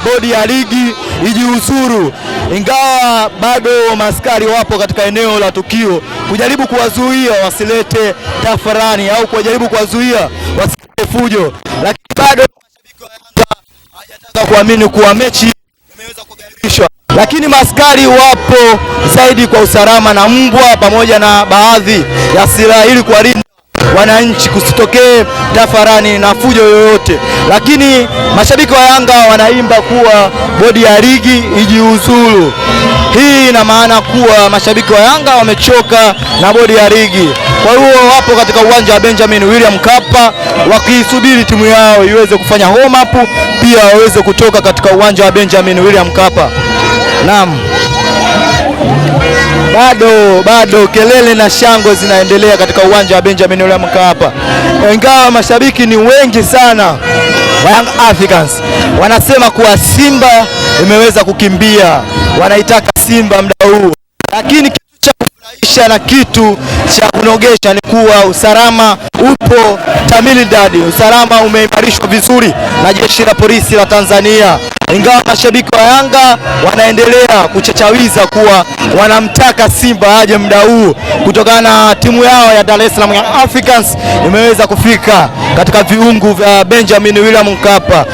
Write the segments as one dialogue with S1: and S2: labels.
S1: bodi ya ligi ijiuzuru, ingawa bado maaskari wapo katika eneo la tukio kujaribu kuwazuia wasilete tafarani au kujaribu kuwazuia wasilete fujo, lakini bado mashabiki wa Yanga hawajataka kuamini kuwa mechi imeweza kugairishwa. Lakini maaskari wapo zaidi kwa usalama na mbwa pamoja na baadhi ya silaha ili kuwalinda wananchi kusitokee tafarani na fujo yoyote. Lakini mashabiki wa Yanga wanaimba kuwa bodi ya ligi ijiuzuru. Hii ina maana kuwa mashabiki wa Yanga wamechoka na bodi ya ligi. Kwa hiyo wapo katika uwanja wa Benjamin William Mkapa wakisubiri timu yao iweze kufanya home up, pia waweze kutoka katika uwanja wa Benjamin William Mkapa. Naam. Bado kelele na shangwe zinaendelea katika uwanja wa Benjamin William Mkapa. Ingawa mashabiki ni wengi sana wa Young Africans, wanasema kuwa Simba imeweza kukimbia, wanaitaka Simba muda huu. Lakini kitu cha kufurahisha na kitu cha kunogesha ni kuwa usalama upo Tamilidadi. Usalama umeimarishwa vizuri na jeshi la polisi la Tanzania. Ingawa mashabiki wa Yanga wanaendelea kuchachawiza kuwa wanamtaka Simba aje muda huu kutokana na timu yao ya Dar es Salaam Young Africans imeweza kufika katika viungu vya Benjamin William Mkapa.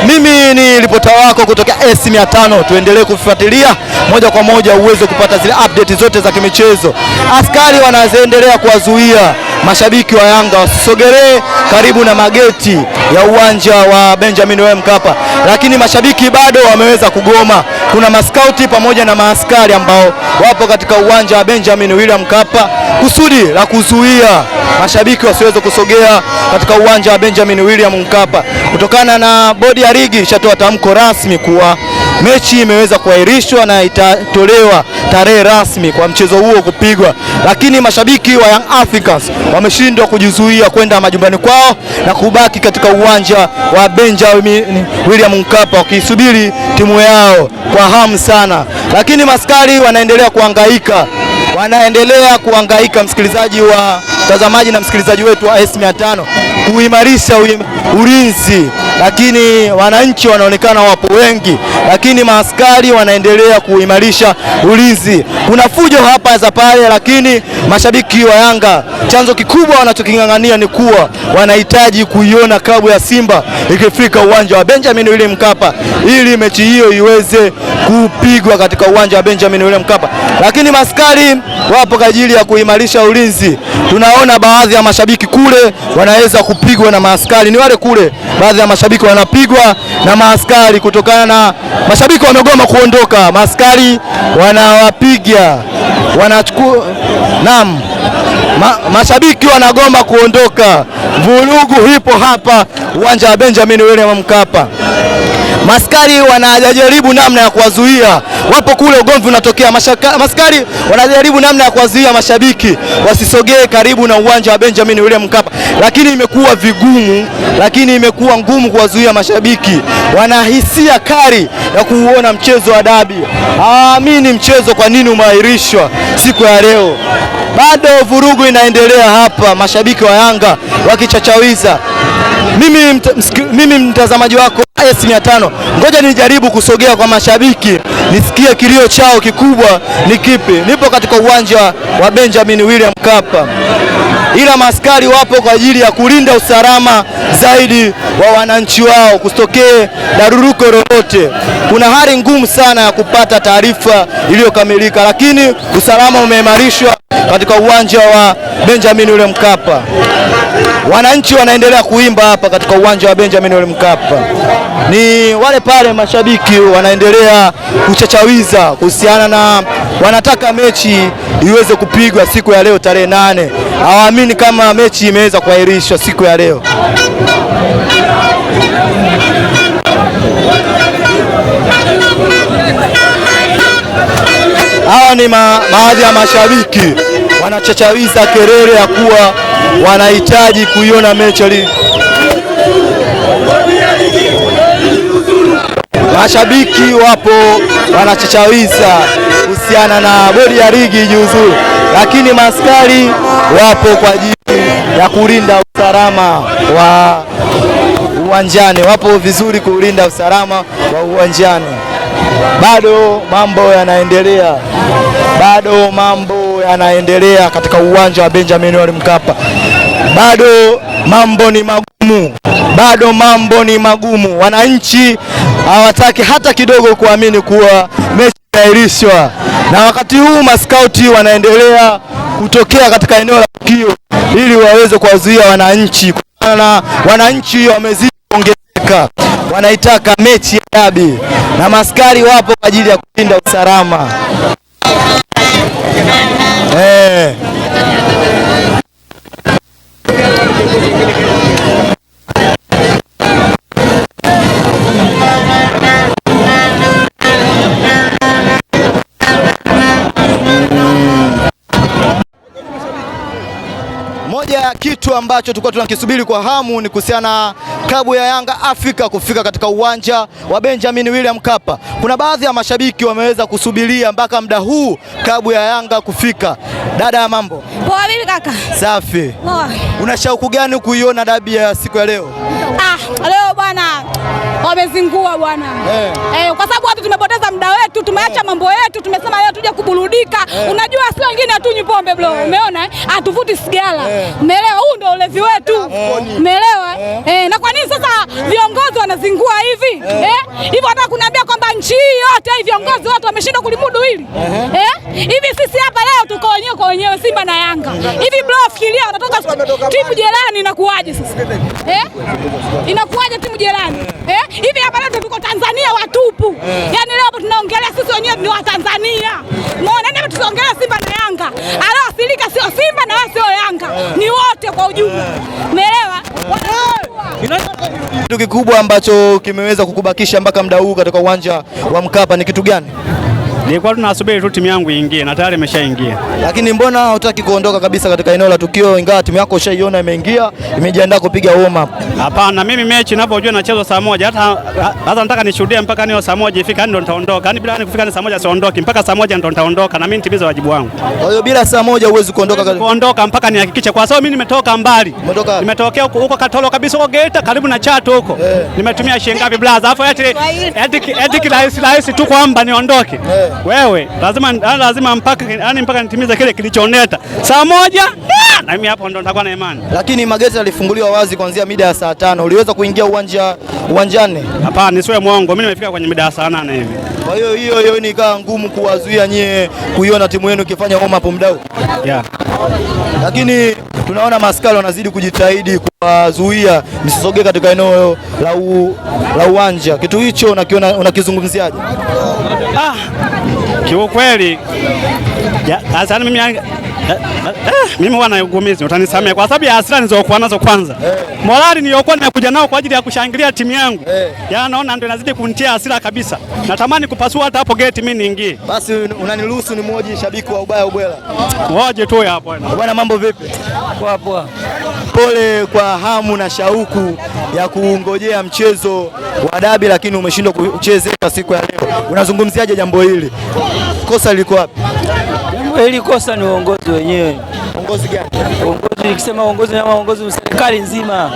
S1: Mimi ni ripota wako kutoka S500. Tuendelee kufuatilia moja kwa moja uweze kupata zile update zote za kimichezo. Askari wanaendelea kuwazuia mashabiki wa Yanga wasisogelee karibu na mageti ya uwanja wa Benjamin William Mkapa, lakini mashabiki bado wameweza kugoma. Kuna maskauti pamoja na maaskari ambao wapo katika uwanja wa Benjamin William Mkapa kusudi la kuzuia mashabiki wasiweze kusogea katika uwanja wa Benjamin William Mkapa, kutokana na bodi ya ligi ishatoa tamko rasmi kuwa mechi imeweza kuahirishwa na itatolewa tarehe rasmi kwa mchezo huo kupigwa. Lakini mashabiki wa Young Africans wameshindwa kujizuia kwenda majumbani kwao na kubaki katika uwanja wa Benjamin William Mkapa wakisubiri timu yao kwa hamu sana. Lakini maskari wanaendelea kuhangaika, mtazamaji na msikilizaji wetu wa S500, kuimarisha ulinzi. Lakini wananchi wanaonekana wapo wengi, lakini maaskari wanaendelea kuimarisha ulinzi. Kuna fujo hapa za pale, lakini mashabiki wa Yanga chanzo kikubwa wanachokingangania ni kuwa wanahitaji kuiona klabu ya Simba ikifika uwanja wa Benjamin William Mkapa ili mechi hiyo iweze kupigwa katika uwanja wa Benjamin William Mkapa. Lakini maaskari wapo kwa ajili ya kuimarisha ulinzi. Tunaona baadhi ya mashabiki kule wanaweza kupigwa na maaskari. Ni wale kule baadhi ya mashabiki wanapigwa na maaskari kutokana na mashabiki wamegoma kuondoka. Maaskari wanawapiga, wanachukua. Naam. Mashabiki wanagoma kuondoka. Vurugu ipo hapa uwanja wa Benjamin William Mkapa. Maskari wanajaribu namna ya kuwazuia, wapo kule ugomvi unatokea. Maskari wanajaribu namna ya kuwazuia mashabiki wasisogee karibu na uwanja wa Benjamin William Mkapa, lakini imekuwa ngumu kuwazuia mashabiki. Wanahisia kali ya kuuona mchezo wa dabi. Hawaamini mchezo kwa nini umeahirishwa siku ya leo. Bado vurugu inaendelea hapa, mashabiki wa Yanga wakichachawiza. Mimi mtazamaji wako S500, ngoja nijaribu kusogea kwa mashabiki nisikie kilio chao kikubwa ni kipi. Nipo katika uwanja wa Benjamin William Mkapa, ila maaskari wapo kwa ajili ya kulinda usalama zaidi wa wananchi wao kusitokee daruruko lolote. Kuna hali ngumu sana ya kupata taarifa iliyokamilika, lakini usalama umeimarishwa katika uwanja wa Benjamin William Mkapa. Wananchi wanaendelea kuimba hapa katika uwanja wa Benjamin William Mkapa. Ni wale pale mashabiki wanaendelea kuchachawiza kuhusiana na wanataka mechi iweze kupigwa siku ya leo tarehe 8. Hawaamini kama mechi imeweza kuahirishwa siku ya leo. Hawa ni baadhi ya mashabiki wanachachawiza kelele ya kuwa wanahitaji kuiona mechi. Mashabiki wapo wanachachawiza kuhusiana na bodi ya ligi ijiuzuru, lakini maaskari wapo kwa ajili ya kulinda usalama wa uwanjani, wapo vizuri kulinda usalama wa uwanjani. Bado mambo yanaendelea katika uwanja wa Benjamin William Mkapa. Bado mambo ni magumu. Wananchi hawataki hata kidogo kuamini kuwa mechi imeahirishwa, na wakati huu maskauti wanaendelea kutokea katika eneo la tukio ili waweze kuwazuia wananchi. Na wananchi wamezidi kuongezeka, wanaitaka mechi ya dabi, na maskari wapo kwa ajili ya kulinda usalama. Moja ya kitu ambacho tulikuwa tunakisubiri kwa hamu ni kuhusiana na klabu ya Yanga Afrika kufika katika uwanja wa Benjamin William Mkapa. Kuna baadhi ya mashabiki wameweza kusubiria mpaka muda huu klabu ya Yanga kufika. Dada ya mambo?
S2: Poa bibi kaka.
S1: Safi.
S2: Poa.
S1: Una shauku gani kuiona dabi ya siku ya leo?
S2: Leo bwana wamezingua bwana. Kwa sababu watu tumepoteza muda wetu, tumeacha mambo yetu, tumesema leo tuje kuburudika. Unajua sio wengine hatunywi pombe bro, umeona? Hatuvuti sigara. Umeelewa? Huu ndio ulevi wetu. Umeelewa? Na kwa nini sasa viongozi wanazingua hivi? Hivyo hata kuniambia kwamba nchi yote hii viongozi wote wameshindwa kulimudu hili? Hivi sisi hapa leo tuko wenyewe kwa wenyewe, Simba na Yanga. Hivi bro, fikiria wanatoka timu jirani, inakuaje sasa? Inakuaje timu jirani? Hivi hapa leo tuko Tanzania watupu. Yaani leo tunaongelea sisi wenyewe ni wa Tanzania. Umeona? Ndio tunaongelea Simba na Yanga. Alioasilika sio Simba na sio Yanga. Ni wote kwa ujumla. Umeelewa?
S1: Kitu kikubwa ambacho kimeweza kukubakisha mpaka muda huu katika uwanja wa Mkapa ni kitu gani?
S3: Nilikuwa tunasubiri tu timu yangu iingie na tayari imeshaingia.
S1: Lakini mbona hutaki kuondoka kabisa katika eneo la tukio ingawa timu yako ushaiona imeingia, imejiandaa kupiga warm up?
S3: Hapana, mimi mechi ninapojua nachezwa saa moja, hata nataka nishuhudie mpaka niyo saa moja ifika ndio nitaondoka. Yaani bila kufika ni saa moja siondoki, mpaka saa moja ndio nitaondoka na mimi nitimize wajibu wangu.
S1: Kwa hiyo bila saa moja huwezi kuondoka
S3: kuondoka mpaka nihakikishe, kwa sababu mimi nimetoka mbali. Nimetokea huko Katoro kabisa, huko Geita karibu na Chato huko. Nimetumia shilingi ngapi blaza? Alafu eti rahisi tu kwamba niondoke. Wewe lazima mpaka nitimize kile kilichoneta saa moja, na mimi hapo ndo nitakuwa na imani.
S1: Lakini mageti yalifunguliwa wazi kuanzia mida ya saa 5. Uliweza kuingia uwanjani?
S3: Hapana, nisiwe mwongo, mimi nimefika kwenye mida ya saa 8 hivi.
S1: Kwa hiyo hiyo ni kaa ngumu kuwazuia nyie kuiona timu yenu ikifanya warm up muda huu. Lakini tunaona maskari wanazidi kujitahidi kuwazuia msisogee katika eneo la uwanja. Kitu hicho unakizungumziaje?
S3: Kiukweli mimi wana ugumizi, utanisamea kwa sababu ya hasira nilizokuwa nazo kwanza. Morali niliyokuwa nimekuja nao kwa ajili ya kushangilia timu yangu. Naona ndio inazidi kunitia hasira kabisa. Natamani kupasua hata hapo gate mimi niingie.
S1: Basi unaniruhusu ni mmoja shabiki wa ubaya ubwela.
S3: Ngoje tu hapo
S1: bwana. Mambo vipi?
S3: Poa.
S1: Pole kwa hamu na shauku ya kungojea mchezo wa dabi, lakini umeshindwa kuchezeka siku ya leo. Unazungumziaje jambo hili? Kosa liko wapi?
S4: Jambo hili kosa ni uongozi wenyewe.
S1: Uongozi gani?
S4: Uongozi, nikisema uongozi na uongozi wa serikali nzima.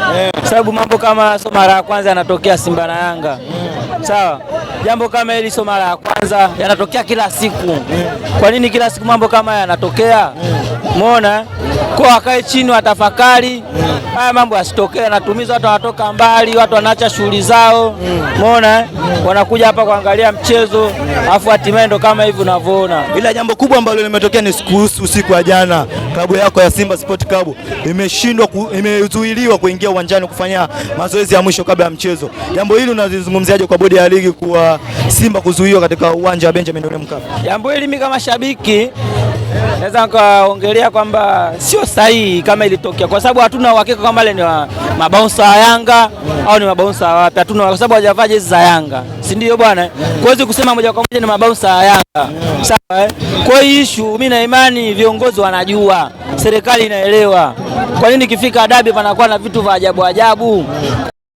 S4: Sababu mambo kama sio mara ya kwanza yanatokea Simba na Yanga. Sawa? Jambo kama hili sio mara ya kwanza, yanatokea kila siku. Kwa nini kila siku mambo kama yanatokea? Umeona? Kwa wakae chini watafakari. Haya mambo yasitokee, yanatumiza watu, wanatoka mbali, watu wanaacha shughuli zao. Umeona? Wanakuja hapa kuangalia mchezo, afu hatimaye ndo kama hivi unavyoona.
S1: Ila jambo kubwa ambalo limetokea ni siku ya jana, klabu yako ya Simba Sport Club imezuiliwa kuingia uwanjani kufanya mazoezi ya mwisho kabla ya mchezo. Jambo hili unazungumziaje kwa bodi ya ligi kuwa Simba kuzuiwa katika uwanja wa Benjamin William Mkapa?
S4: Jambo hili mimi kama shabiki naweza nikaongelea kwamba sio sahihi kama ilitokea, kwa sababu hatuna uhakika kama wale ni mabounsa wa Yanga au ni mabounsa wa wapi. Hatuna, kwa sababu hawajavaa jezi za Yanga, si ndio bwana? Huwezi kusema moja kwa moja ni mabounsa wa Yanga, sawa? Kwa hiyo issue mimi na imani viongozi wanajua, serikali inaelewa. Kwa nini ikifika dabi panakuwa na vitu vya ajabu ajabu?